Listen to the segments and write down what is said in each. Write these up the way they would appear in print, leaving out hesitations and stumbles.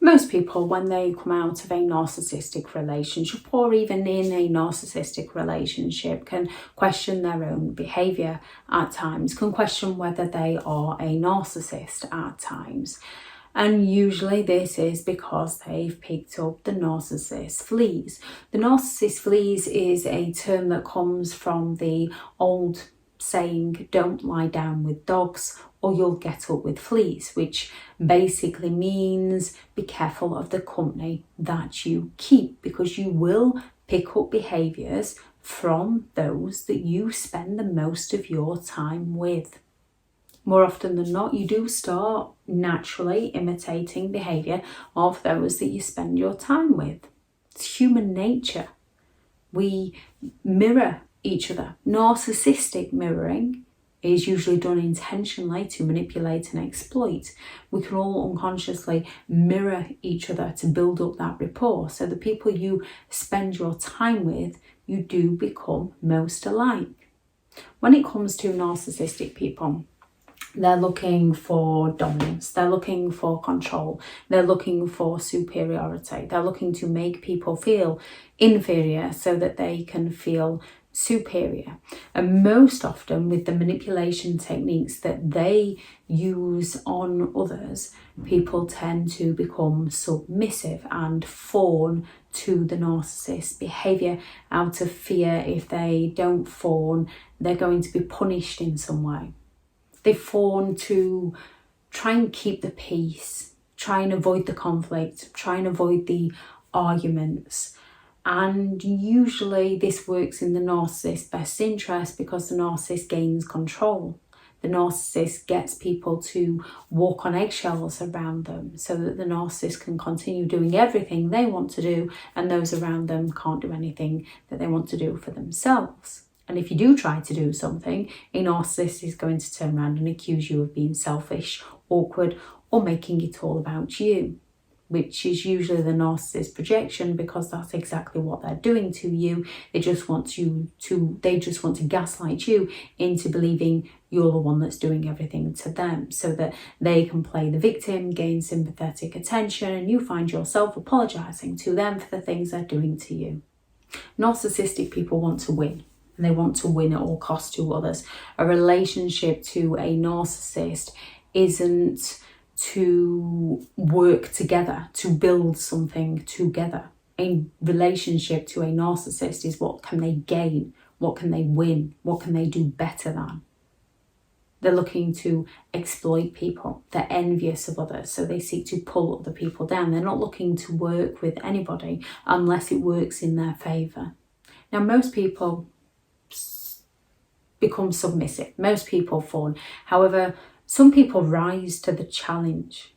Most people, when they come out of a narcissistic relationship or even in a narcissistic relationship, can question their own behaviour at times, can question whether they are a narcissist at times. And usually this is because they've picked up the narcissist fleas. The narcissist fleas is a term that comes from the old saying, don't lie down with dogs or you'll get up with fleas, which basically means be careful of the company that you keep, because you will pick up behaviours from those that you spend the most of your time with. More often than not, you do start naturally imitating behaviour of those that you spend your time with. It's human nature. We mirror each other. Narcissistic mirroring is usually done intentionally to manipulate and exploit. We can all unconsciously mirror each other to build up that rapport. So the people you spend your time with, you do become most alike. When it comes to narcissistic people, they're looking for dominance, they're looking for control, they're looking for superiority, they're looking to make people feel inferior so that they can feel superior. And most often with the manipulation techniques that they use on others, people tend to become submissive and fawn to the narcissist behaviour out of fear. If they don't fawn, they're going to be punished in some way. They fawn to try and keep the peace, try and avoid the conflict, try and avoid the arguments. And usually this works in the narcissist's best interest because the narcissist gains control. The narcissist gets people to walk on eggshells around them so that the narcissist can continue doing everything they want to do and those around them can't do anything that they want to do for themselves. And if you do try to do something, a narcissist is going to turn around and accuse you of being selfish, awkward, or making it all about you, which is usually the narcissist projection, because that's exactly what they're doing to you. They just want to gaslight you into believing you're the one that's doing everything to them, so that they can play the victim, gain sympathetic attention, and you find yourself apologising to them for the things they're doing to you. Narcissistic people want to win. And they want to win at all costs to others. A relationship to a narcissist isn't to work together, to build something together. A relationship to a narcissist is what can they gain, what can they win, what can they do better than. They're looking to exploit people. They're envious of others, so they seek to pull other people down. They're not looking to work with anybody unless it works in their favour. Now, most people become submissive. Most people fawn. However, some people rise to the challenge.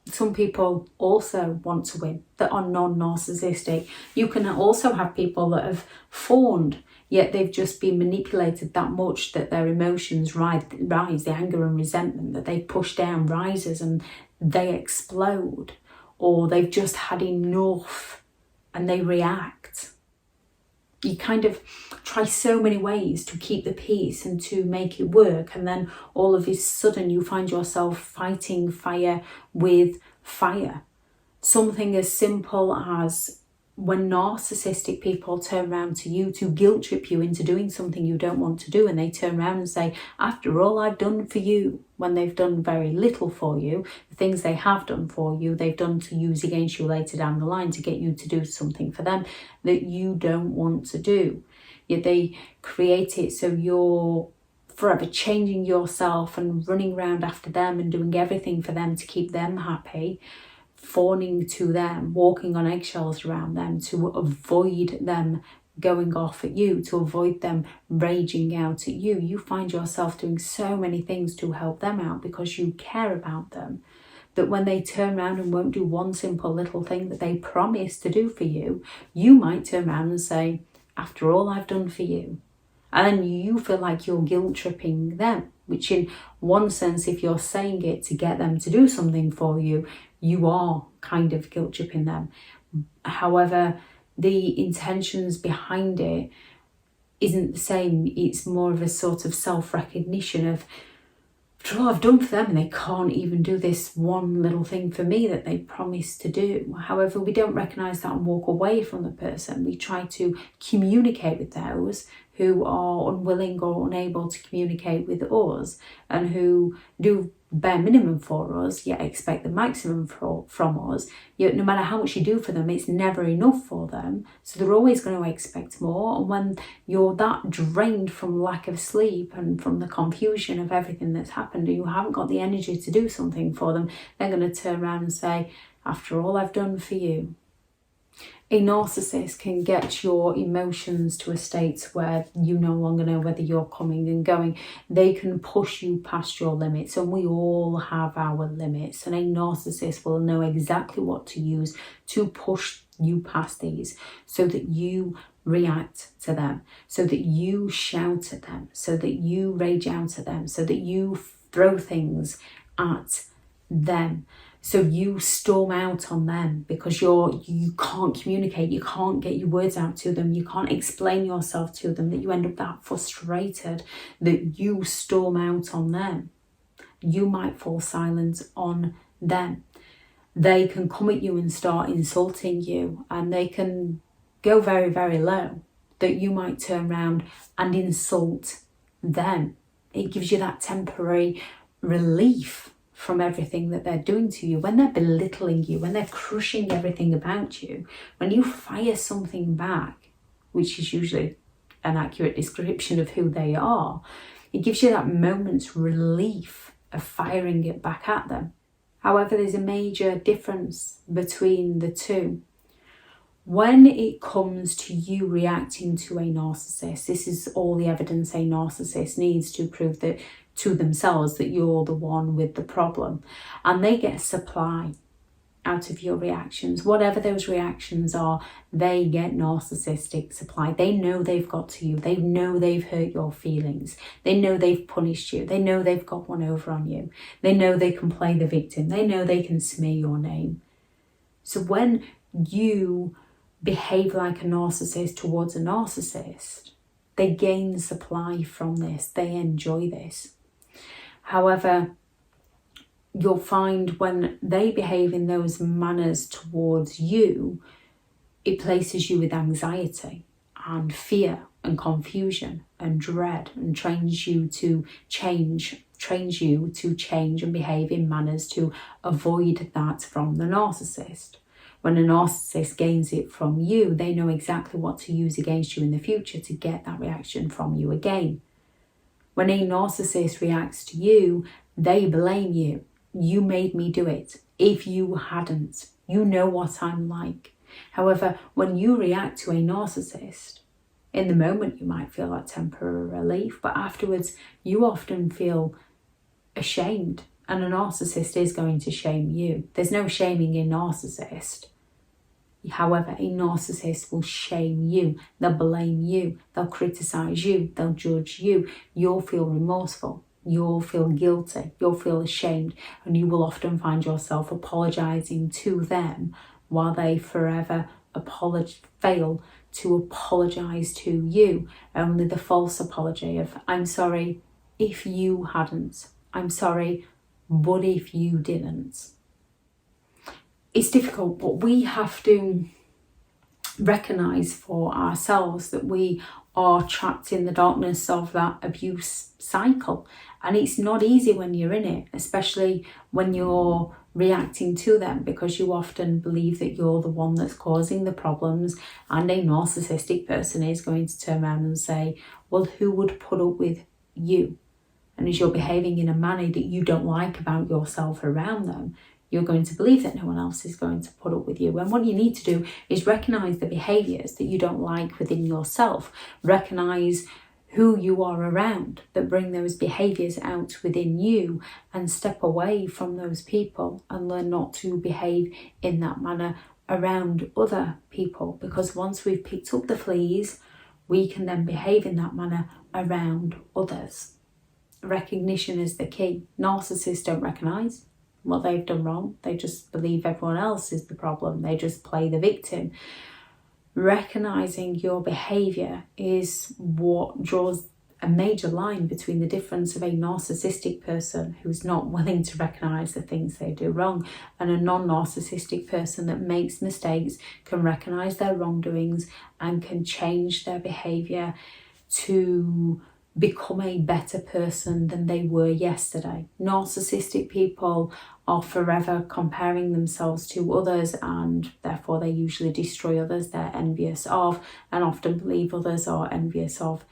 Some people also want to win that are non-narcissistic. You can also have people that have fawned, yet they've just been manipulated that much that their emotions rise, the anger and resentment that they push down rises and they explode, or they've just had enough and they react. You kind of try so many ways to keep the peace and to make it work, and then all of a sudden you find yourself fighting fire with fire. Something as simple as when narcissistic people turn around to you to guilt trip you into doing something you don't want to do, and they turn around and say, after all I've done for you, when they've done very little for you. The things they have done for you, they've done to use against you later down the line to get you to do something for them that you don't want to do. Yet they create it so you're forever changing yourself and running around after them and doing everything for them to keep them happy, fawning to them, walking on eggshells around them to avoid them going off at you, to avoid them raging out at you. You find yourself doing so many things to help them out because you care about them, that when they turn around and won't do one simple little thing that they promised to do for you, you might turn around and say, after all I've done for you. And you feel like you're guilt tripping them, which in one sense, if you're saying it to get them to do something for you, you are kind of guilt tripping them. However, the intentions behind it isn't the same. It's more of a sort of self-recognition of after all I've done for them, and they can't even do this one little thing for me that they promised to do. However, we don't recognise that and walk away from the person. We try to communicate with those who are unwilling or unable to communicate with us, and who do bare minimum for us, yet expect the maximum from us. Yet no matter how much you do for them, it's never enough for them. So they're always going to expect more. And when you're that drained from lack of sleep and from the confusion of everything that's happened, and you haven't got the energy to do something for them, they're going to turn around and say, after all I've done for you. A narcissist can get your emotions to a state where you no longer know whether you're coming and going. They can push you past your limits, and we all have our limits, and a narcissist will know exactly what to use to push you past these, so that you react to them, so that you shout at them, so that you rage out at them, so that you throw things at them. So you storm out on them because you can't communicate, you can't get your words out to them, you can't explain yourself to them, that you end up that frustrated that you storm out on them. You might fall silent on them. They can come at you and start insulting you, and they can go very, very low, that you might turn around and insult them. It gives you that temporary relief from everything that they're doing to you. When they're belittling you, when they're crushing everything about you, when you fire something back, which is usually an accurate description of who they are, it gives you that moment's relief of firing it back at them. However, there's a major difference between the two. When it comes to you reacting to a narcissist, this is all the evidence a narcissist needs to prove that to themselves that you're the one with the problem, and they get supply out of your reactions. Whatever those reactions are, they get narcissistic supply. They know they've got to you. They know they've hurt your feelings. They know they've punished you. They know they've got one over on you. They know they can play the victim. They know they can smear your name. So when you behave like a narcissist towards a narcissist, they gain supply from this. They enjoy this. However, you'll find when they behave in those manners towards you, it places you with anxiety and fear and confusion and dread, and trains you to change and behave in manners to avoid that from the narcissist. When a narcissist gains it from you, they know exactly what to use against you in the future to get that reaction from you again. When a narcissist reacts to you, they blame you. You made me do it. If you hadn't, you know what I'm like. However, when you react to a narcissist, in the moment you might feel that temporary relief, but afterwards you often feel ashamed, and a narcissist is going to shame you. There's no shaming in narcissist. However, a narcissist will shame you, they'll blame you, they'll criticise you, they'll judge you. You'll feel remorseful, you'll feel guilty, you'll feel ashamed, and you will often find yourself apologising to them while they forever fail to apologise to you. Only the false apology of, I'm sorry if you hadn't, I'm sorry, but if you didn't. It's difficult, but we have to recognise for ourselves that we are trapped in the darkness of that abuse cycle. And it's not easy when you're in it, especially when you're reacting to them, because you often believe that you're the one that's causing the problems. And a narcissistic person is going to turn around and say, well, who would put up with you? And as you're behaving in a manner that you don't like about yourself around them, you're going to believe that no one else is going to put up with you. And what you need to do is recognise the behaviours that you don't like within yourself. Recognise who you are around that bring those behaviours out within you, and step away from those people and learn not to behave in that manner around other people. Because once we've picked up the fleas, we can then behave in that manner around others. Recognition is the key. Narcissists don't recognise what they've done wrong. They just believe everyone else is the problem. They just play the victim. Recognising your behaviour is what draws a major line between the difference of a narcissistic person who's not willing to recognise the things they do wrong and a non-narcissistic person that makes mistakes, can recognise their wrongdoings and can change their behaviour to become a better person than they were yesterday. Narcissistic people are forever comparing themselves to others, and therefore they usually destroy others they're envious of, and often believe others are envious of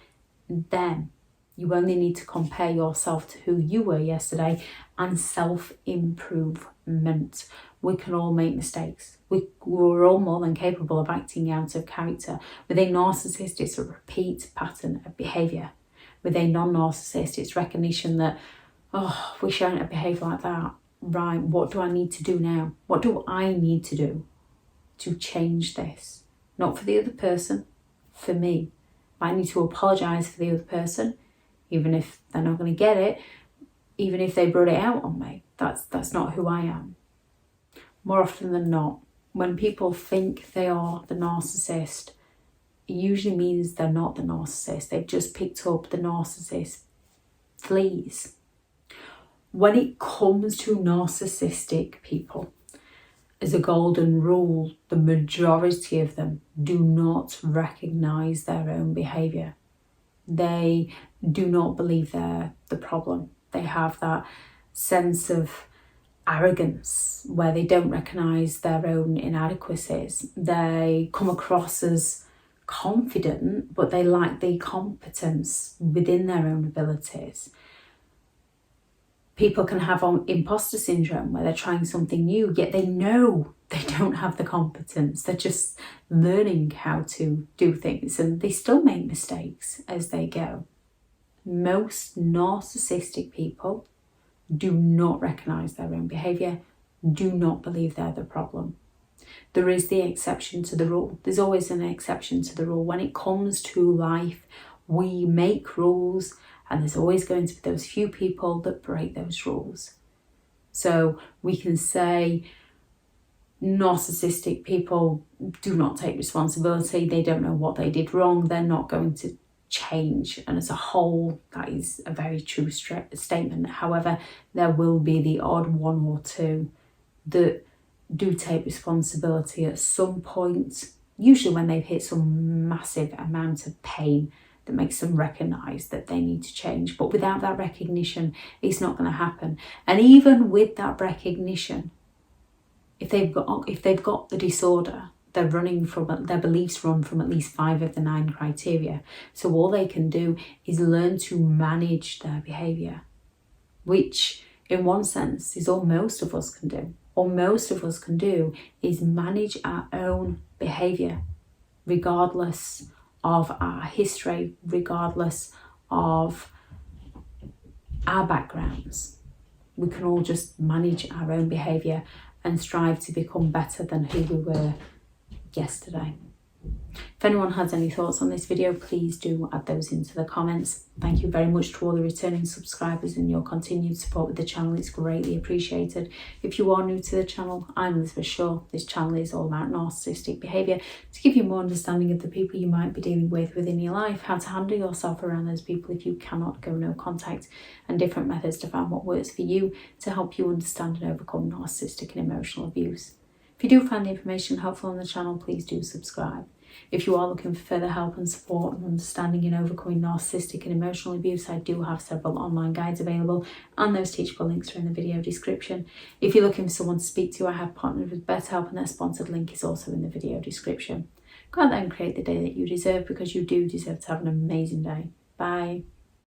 them. You only need to compare yourself to who you were yesterday, and self-improvement. We can all make mistakes. We're all more than capable of acting out of character. With a narcissist, it's a repeat pattern of behaviour. With a non-narcissist, it's recognition that, oh, we shouldn't behave like that. Right, what do I need to do now? What do I need to do to change this? Not for the other person, for me. I need to apologise for the other person, even if they're not going to get it, even if they brought it out on me. That's not who I am. More often than not, when people think they are the narcissist, it usually means they're not the narcissist. They've just picked up the narcissist fleas. When it comes to narcissistic people, as a golden rule, the majority of them do not recognise their own behaviour. They do not believe they're the problem. They have that sense of arrogance where they don't recognise their own inadequacies. They come across as confident, but they lack the competence within their own abilities. People can have imposter syndrome where they're trying something new, yet they know they don't have the competence. They're just learning how to do things, and they still make mistakes as they go. Most narcissistic people do not recognise their own behaviour, do not believe they're the problem. There is the exception to the rule. There's always an exception to the rule. When it comes to life, we make rules, and there's always going to be those few people that break those rules. So we can say narcissistic people do not take responsibility. They don't know what they did wrong. They're not going to change. And as a whole, that is a very true statement. However, there will be the odd one or two that do take responsibility at some point, usually when they've hit some massive amount of pain that makes them recognise that they need to change. But without that recognition, it's not going to happen. And even with that recognition, if they've got the disorder, their beliefs run from at least 5 of the 9 criteria. So all they can do is learn to manage their behaviour, which in one sense is all most of us can do. All most of us can do is manage our own behaviour, regardless of our history, regardless of our backgrounds. We can all just manage our own behaviour and strive to become better than who we were yesterday. If anyone has any thoughts on this video, please do add those into the comments. Thank you very much to all the returning subscribers and your continued support with the channel. It's greatly appreciated. If you are new to the channel, I'm Elizabeth Shaw. This channel is all about narcissistic behaviour to give you more understanding of the people you might be dealing with within your life, how to handle yourself around those people if you cannot go no contact, and different methods to find what works for you to help you understand and overcome narcissistic and emotional abuse. If you do find the information helpful on the channel, please do subscribe. If you are looking for further help and support and understanding in overcoming narcissistic and emotional abuse, I do have several online guides available, and those teachable links are in the video description. If you're looking for someone to speak to, I have partnered with BetterHelp, and their sponsored link is also in the video description. Go out there and create the day that you deserve, because you do deserve to have an amazing day. Bye.